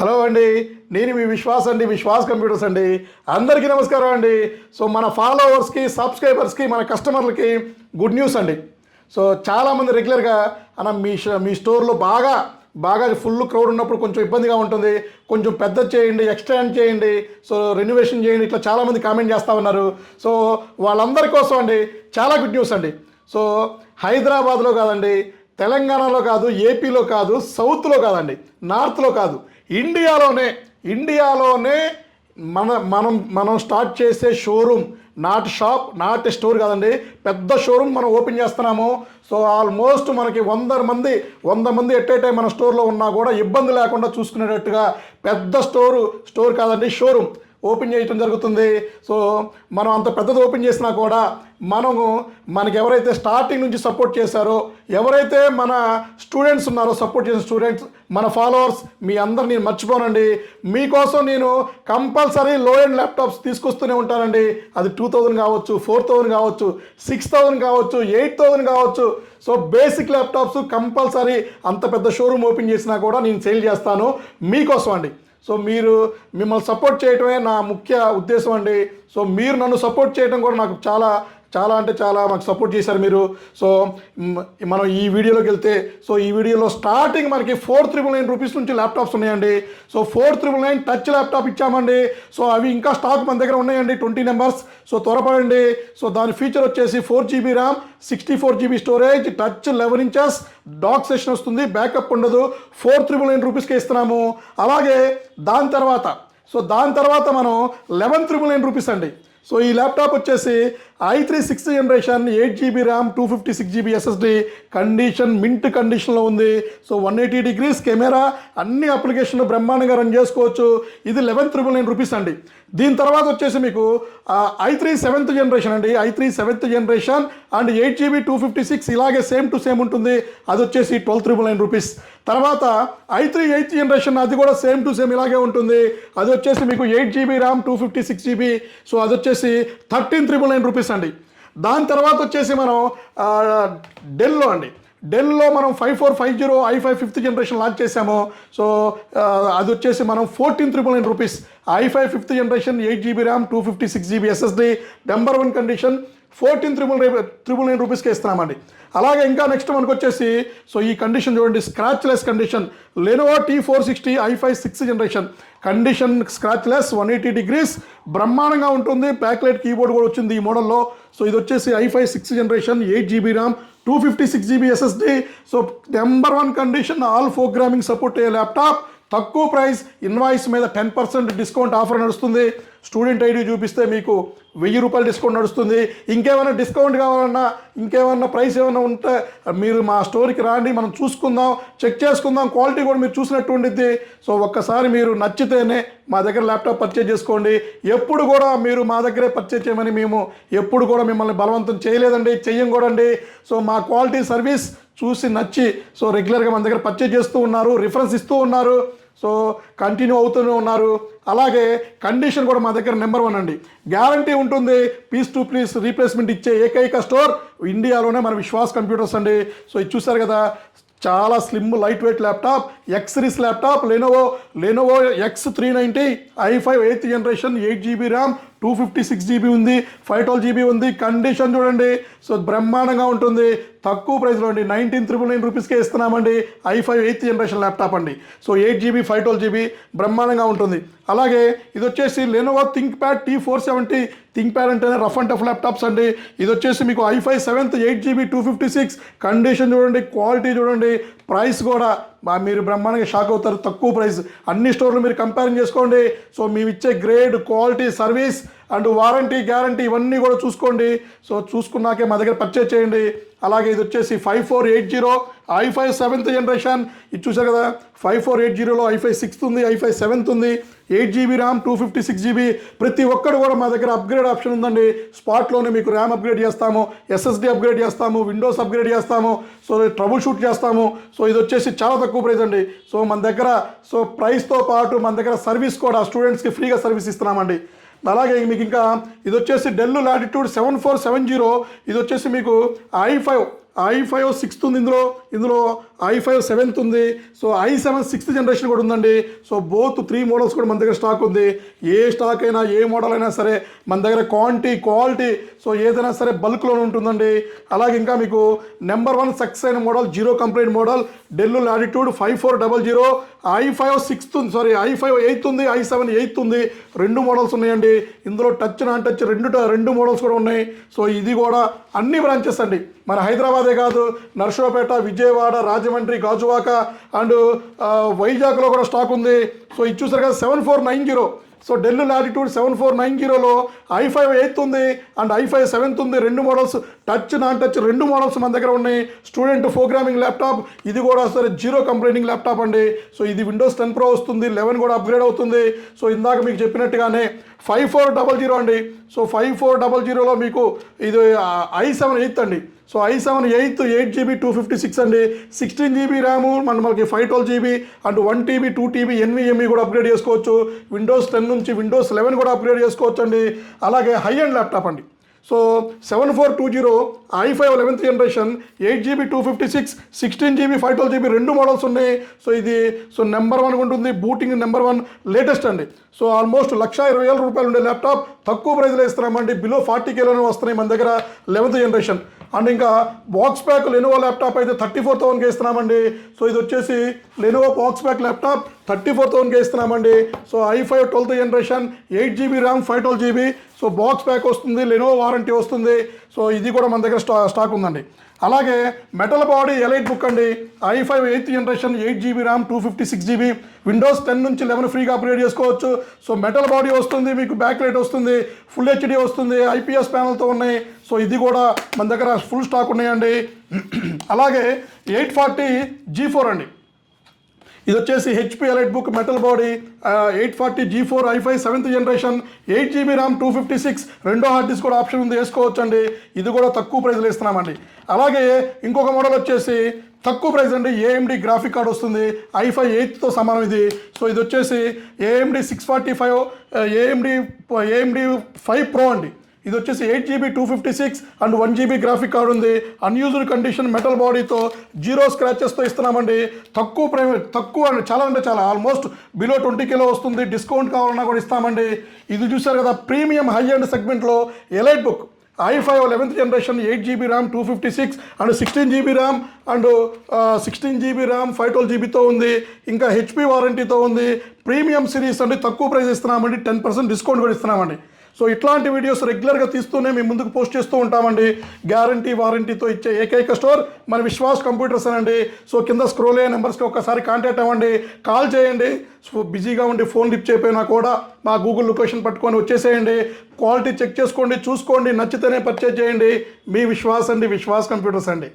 Hello అండి, నేను మీ విశ్వాస్ అండి, విశ్వాస్ కంప్యూటర్స్ అండి. అందరికీ నమస్కారం అండి. సో మన ఫాలోవర్స్కి, సబ్స్క్రైబర్స్కి, మన కస్టమర్లకి గుడ్ న్యూస్ అండి. సో చాలామంది రెగ్యులర్గా అన్న మీ స్టోర్లో బాగా ఫుల్ క్రౌడ్ ఉన్నప్పుడు కొంచెం ఇబ్బందిగా ఉంటుంది, కొంచెం పెద్ద చేయండి, ఎక్స్టెండ్ చేయండి, సో రెన్యువేషన్ చేయండి, ఇట్లా చాలామంది కామెంట్ చేస్తూ ఉన్నారు. సో వాళ్ళందరి కోసం అండి చాలా గుడ్ న్యూస్ అండి. సో హైదరాబాద్లో కాదండి, తెలంగాణలో కాదు, ఏపీలో కాదు, సౌత్లో కాదండి, నార్త్లో కాదు, ఇండియాలోనే మనం స్టార్ట్ చేసే showroom, not shop, not store కాదండి, పెద్ద షోరూమ్ మనం ఓపెన్ చేస్తున్నాము. సో ఆల్మోస్ట్ మనకి 100 మంది ఎట్ ఏ టైం మన స్టోర్లో ఉన్నా కూడా ఇబ్బంది లేకుండా చూసుకునేటట్టుగా పెద్ద స్టోర్ కాదండి, షోరూమ్ ఓపెన్ చేయటం జరుగుతుంది. సో మనం అంత పెద్దది ఓపెన్ చేసినా కూడా మనకి ఎవరైతే స్టార్టింగ్ నుంచి సపోర్ట్ చేశారో, ఎవరైతే మన స్టూడెంట్స్ ఉన్నారో, సపోర్ట్ చేసిన స్టూడెంట్స్, మన ఫాలోవర్స్, మీ అందరు నేను మర్చిపోనండి. మీకోసం నేను కంపల్సరీ లో ఎండ్ ల్యాప్టాప్స్ తీసుకొస్తూనే ఉంటానండి. అది 2000 కావచ్చు, 4000 కావచ్చు, 6000 కావచ్చు, 8000 కావచ్చు. సో బేసిక్ ల్యాప్టాప్స్ కంపల్సరీ అంత పెద్ద షోరూమ్ ఓపెన్ చేసినా కూడా నేను సేల్ చేస్తాను మీకోసం అండి. సో మిమ్మల్ని సపోర్ట్ చేయడమే నా ముఖ్య ఉద్దేశం అండి. సో మీరు నన్ను సపోర్ట్ చేయడం కూడా నాకు చాలా మాకు సపోర్ట్ చేశారు మీరు. సో మనం ఈ వీడియోలోకి వెళ్తే, సో ఈ వీడియోలో స్టార్టింగ్ మనకి 4999 రూపీస్ నుంచి ల్యాప్టాప్స్ ఉన్నాయండి. సో 4999 టచ్ ల్యాప్టాప్ ఇచ్చామండి. సో అవి ఇంకా స్టాక్ మన దగ్గర ఉన్నాయండి, 20 నెంబర్స్. సో త్వరపడండి. సో దాని ఫీచర్ వచ్చేసి 4GB RAM, 64GB storage, touch 11 inches, dock session వస్తుంది, బ్యాకప్ ఉండదు. 4999 రూపీస్కే ఇస్తున్నాము. అలాగే దాని తర్వాత మనం 11,999 రూపీస్ అండి. సో ఈ ల్యాప్టాప్ వచ్చేసి i3 6th generation, 8GB RAM, 256GB SSD, mint కండిషన్లో ఉంది. సో 180 degrees కెమెరా, అన్ని అప్లికేషన్లు బ్రహ్మాండంగా రన్ చేసుకోవచ్చు. ఇది 11,999 రూపీస్ అండి. దీని తర్వాత వచ్చేసి మీకు i3 7th జనరేషన్ అండి, i3 7th generation and 8GB 256 ఇలాగే సేమ్ టు సేమ్ ఉంటుంది. అది వచ్చేసి 12,999 రూపీస్. తర్వాత i3 8th జనరేషన్, అది కూడా సేమ్ టు సేమ్ ఇలాగే ఉంటుంది. అది వచ్చేసి మీకు 8GB ర్యామ్, 256GB. సో అది వచ్చేసి 13,999 రూపీస్ అండి. దాని తర్వాత వచ్చేసి మనం డెల్లో మనం 5450 i5 5th జనరేషన్ లాంచ్ చేసాము. సో అది వచ్చేసి మనం 14,999 rupees. i5 5th generation, 8GB RAM, 256GB SSD, number 1 condition, 14,999 రూపీస్కి ఇస్తున్నామండి. అలాగే ఇంకా నెక్స్ట్ మనకు వచ్చేసి, సో ఈ కండిషన్ చూడండి, scratchless condition, Lenovo T460 i5 6th generation, condition scratchless, 180 degrees, బ్రహ్మాండంగా ఉంటుంది. బ్యాక్లైట్ కీబోర్డ్ కూడా వచ్చింది ఈ మోడల్లో. సో ఇది వచ్చేసి i5 6th generation, 8GB RAM, 256GB SSD. So number 1 condition, all programming support అయ్యే ల్యాప్టాప్, తక్కువ ప్రైస్, ఇన్వాయిస్ మీద 10% డిస్కౌంట్ ఆఫర్ నడుస్తుంది. స్టూడెంట్ ఐడి చూపిస్తే మీకు 1000 రూపాయలు డిస్కౌంట్ నడుస్తుంది. ఇంకేమైనా డిస్కౌంట్ కావాలన్నా, ఇంకేమన్నా ప్రైస్ ఏమైనా ఉంటే మీరు మా స్టోర్కి రాండి, మనం చూసుకుందాం, చెక్ చేసుకుందాం. క్వాలిటీ కూడా మీరు చూసినట్టు ఉండిద్ది. సో ఒక్కసారి మీరు నచ్చితేనే మా దగ్గర ల్యాప్టాప్ పర్చేజ్ చేసుకోండి. ఎప్పుడు కూడా మీరు మా దగ్గరే పర్చేజ్ చేయమని మేము ఎప్పుడు కూడా మిమ్మల్ని బలవంతం చేయలేదండి, చెయ్యం కూడా అండి. సో మా క్వాలిటీ సర్వీస్ చూసి నచ్చి సో రెగ్యులర్గా మన దగ్గర పర్చేజ్ చేస్తూ ఉన్నారు, రిఫరెన్స్ ఇస్తూ ఉన్నారు, సో కంటిన్యూ అవుతూనే ఉన్నారు. అలాగే కండిషన్ కూడా మా దగ్గర నెంబర్ 1 అండి. గ్యారంటీ ఉంటుంది. పీస్ టు పీస్ రీప్లేస్మెంట్ ఇచ్చే ఏకైక స్టోర్ ఇండియాలోనే మన విశ్వాస్ కంప్యూటర్స్ అండి. సో ఇది చూసారు కదా, చాలా slim light weight laptop, X series laptop, Lenovo X390 i5 8th generation, 8GB RAM, 256GB ఉంది, 512GB ఉంది. కండిషన్ చూడండి, సో బ్రహ్మాండంగా ఉంటుంది. తక్కువ ప్రైస్లో అండి, 19,999 రూపీస్కే ఇస్తున్నామండి. i5 8th జనరేషన్ ల్యాప్టాప్ అండి. సో 8GB 512GB బ్రహ్మాండంగా ఉంటుంది. అలాగే ఇది వచ్చేసి లెనోవో థింక్ప్యాడ్ T470, థింక్ప్యాడ్ అంటేనే రఫ్ అండ్ టఫ్ ల్యాప్టాప్స్ అండి. ఇది వచ్చేసి మీకు i5 7th 8GB 256. కండిషన్ చూడండి, క్వాలిటీ చూడండి, ప్రైస్ కూడా మీరు బ్రహ్మాండంగా షాక్ అవుతారు. తక్కువ ప్రైస్, అన్ని స్టోర్లు మీరు కంపేరింగ్ చేసుకోండి. సో మేము ఇచ్చే grade, quality, service and warranty, guarantee ఇవన్నీ కూడా చూసుకోండి. సో చూసుకున్నాకే మా దగ్గర పర్చేజ్ చేయండి. అలాగే ఇది వచ్చేసి 5480 i5 7th జనరేషన్, ఇది చూసారు కదా, 5480లో i5 6th ఉంది, i5 7th ఉంది, 8GB ర్యామ్, 256GB. ప్రతి ఒక్కరు కూడా మా దగ్గర అప్గ్రేడ్ ఆప్షన్ ఉందండి. స్పాట్లోనే మీకు ర్యామ్ అప్గ్రేడ్ చేస్తాము, SSD అప్గ్రేడ్ చేస్తాము, విండోస్ అప్గ్రేడ్ చేస్తాము, సో ట్రబుల్ షూట్ చేస్తాము. సో ఇది వచ్చేసి చాలా తక్కువ ప్రైస్ అండి. సో మన దగ్గర సో ప్రైస్తో పాటు మన దగ్గర సర్వీస్ కూడా స్టూడెంట్స్కి ఫ్రీగా సర్వీస్ ఇస్తున్నామండి. అలాగే మీకు ఇంకా ఇది వచ్చేసి డెల్ లాటిట్యూడ్ 7470, ఇది వచ్చేసి మీకు i5 i5 6th ఉంది ఇందులో i5 7th ఉంది. సో i7 6th జనరేషన్ కూడా ఉందండి. సో బోత్ 3 మోడల్స్ కూడా మన దగ్గర స్టాక్ ఉంది. ఏ స్టాక్ అయినా ఏ మోడల్ అయినా సరే మన దగ్గర క్వాలిటీ సో ఏదైనా సరే బల్క్లోనే ఉంటుందండి. అలాగే ఇంకా మీకు నెంబర్ 1 సక్సెస్ అయిన model 0 complaint model del latitude 5400 i5 6th sorry i5 8th ఉంది, i7 8th ఉంది. 2 మోడల్స్ ఉన్నాయండి. ఇందులో టచ్ నాన్ టచ్ రెండు మోడల్స్ కూడా ఉన్నాయి. సో ఇది కూడా అన్ని బ్రాంచెస్ అండి, మన హైదరాబాదే కాదు, నర్సరావుపేట, విజయవాడ, రాజమండ్రి, గాజువాక అండ్ వైజాగ్లో కూడా స్టాక్ ఉంది. సో ఇది చూసారు కదా 7490. So del latitude 7490లో i5 8th ఉంది అండ్ i5 7th ఉంది. 2 models touch non touch 2 models మన దగ్గర ఉన్నాయి. స్టూడెంట్ ప్రోగ్రామింగ్ ల్యాప్టాప్ ఇది కూడా సరే 0 కంప్లైంటింగ్ ల్యాప్టాప్ అండి. సో ఇది విండోస్ 10 Pro వస్తుంది, 11 కూడా అప్గ్రేడ్ అవుతుంది. సో ఇందాక మీకు చెప్పినట్టుగానే 5400 అండి. సో 5400లో మీకు ఇది i7 8th అండి. సో i7 8th 8GB 256 అండి. 16GB ర్యాము మనకి 512GB and 1TB 2TB NVMe కూడా అప్గ్రేడ్ చేసుకోవచ్చు. విండోస్ 10 నుంచి విండోస్ 11 కూడా అప్గ్రేడ్ చేసుకోవచ్చు అండి. అలాగే హై అండ్ ల్యాప్టాప్ అండి. So 7420 i5 11th generation 8GB 256 16GB 512GB 2 models ఉన్నాయి. సో ఇది నెంబర్ 1 ఉంటుంది, బూటింగ్ నెంబర్ 1 లేటెస్ట్ అండి. సో ఆల్మోస్ట్ 1,20,000 రూపాయలు ఉండే ల్యాప్టాప్ తక్కువ ప్రైస్లో ఇస్తున్నామండి. బిలో 40Kలోనే వస్తున్నాయి మన దగ్గర 11th జనరేషన్. అండ్ ఇంకా బాక్స్ ప్యాక్ లెనోవో ల్యాప్టాప్ అయితే 34,000కి ఇస్తున్నామండి. సో ఇది వచ్చేసి లెనోవో బాక్స్ ప్యాక్ ల్యాప్టాప్ 34,000కి ఇస్తున్నామండి. So i5 12th generation 8GB RAM 512GB. So box pack వస్తుంది, లెనోవో వారంటీ వస్తుంది. సో ఇది కూడా మన దగ్గర స్టాక్ ఉందండి. అలాగే మెటల్ బాడీ ఎలైట్ బుక్ అండి. i5 8th generation 8GB RAM 256GB Windows 10 నుంచి 11 ఫ్రీగా అప్గ్రేడ్ చేసుకోవచ్చు. సో మెటల్ బాడీ వస్తుంది, మీకు బ్యాక్ లైట్ వస్తుంది, ఫుల్ హెచ్డి వస్తుంది, IPS ప్యానల్తో ఉన్నాయి. సో ఇది కూడా మన దగ్గర ఫుల్ స్టాక్ ఉన్నాయండి. అలాగే 840 G4 అండి. ఇది వచ్చేసి HP elite book metal body 840 G4 i5 7th generation 8GB RAM 256 రెండో హార్డ్ డిస్క్ కూడా ఆప్షన్ ఉంది, వేసుకోవచ్చు అండి. ఇది కూడా తక్కువ ప్రైస్లో ఇస్తున్నామండి. అలాగే ఇంకొక మోడల్ వచ్చేసి తక్కువ ప్రైస్ అండి, AMD గ్రాఫిక్ కార్డ్ వస్తుంది, i5 8th సమానం ఇది. సో ఇది వచ్చేసి AMD 645 AMD 5 Pro అండి. ఇది వచ్చేసి 8GB 256 and 1GB graphic card ఉంది. అన్యూజ్డ్ కండిషన్ మెటల్ బాడీతో 0 స్క్రాచెస్తో ఇస్తున్నామండి. తక్కువ అండి, చాలా అంటే చాలా, ఆల్మోస్ట్ బిలో 20Kలో వస్తుంది. డిస్కౌంట్ కావాలన్నా కూడా ఇస్తామండి. ఇది చూసారు కదా ప్రీమియం హై అండ్ సెగ్మెంట్లో EliteBook i5 11th generation 8GB RAM 256 and 16GB RAM and 16GB RAM 512GBతో ఉంది. ఇంకా HP వారంటీతో ఉంది. ప్రీమియం సిరీస్ అండి, తక్కువ ప్రైస్ ఇస్తున్నామండి, 10% డిస్కౌంట్ కూడా ఇస్తున్నామండి. సో ఇట్లాంటి వీడియోస్ రెగ్యులర్గా తీస్తూనే మేము ముందుకు పోస్ట్ చేస్తూ ఉంటామండి. గ్యారంటీ వారంటీతో ఇచ్చే ఏకైక స్టోర్ మన విశ్వాస్ కంప్యూటర్స్ అండి. సో కింద స్క్రోల్ అయ్యే నెంబర్స్కి ఒకసారి కాంటాక్ట్ అవ్వండి, కాల్ చేయండి. సో బిజీగా ఉండి ఫోన్ లిఫ్ట్ చేయకపోయినా కూడా మా గూగుల్ లొకేషన్ పట్టుకొని వచ్చేసేయండి. క్వాలిటీ చెక్ చేసుకోండి, చూసుకోండి, నచ్చితేనే పర్చేజ్ చేయండి. మీ విశ్వాస్ అండి, విశ్వాస్ కంప్యూటర్స్ అండి.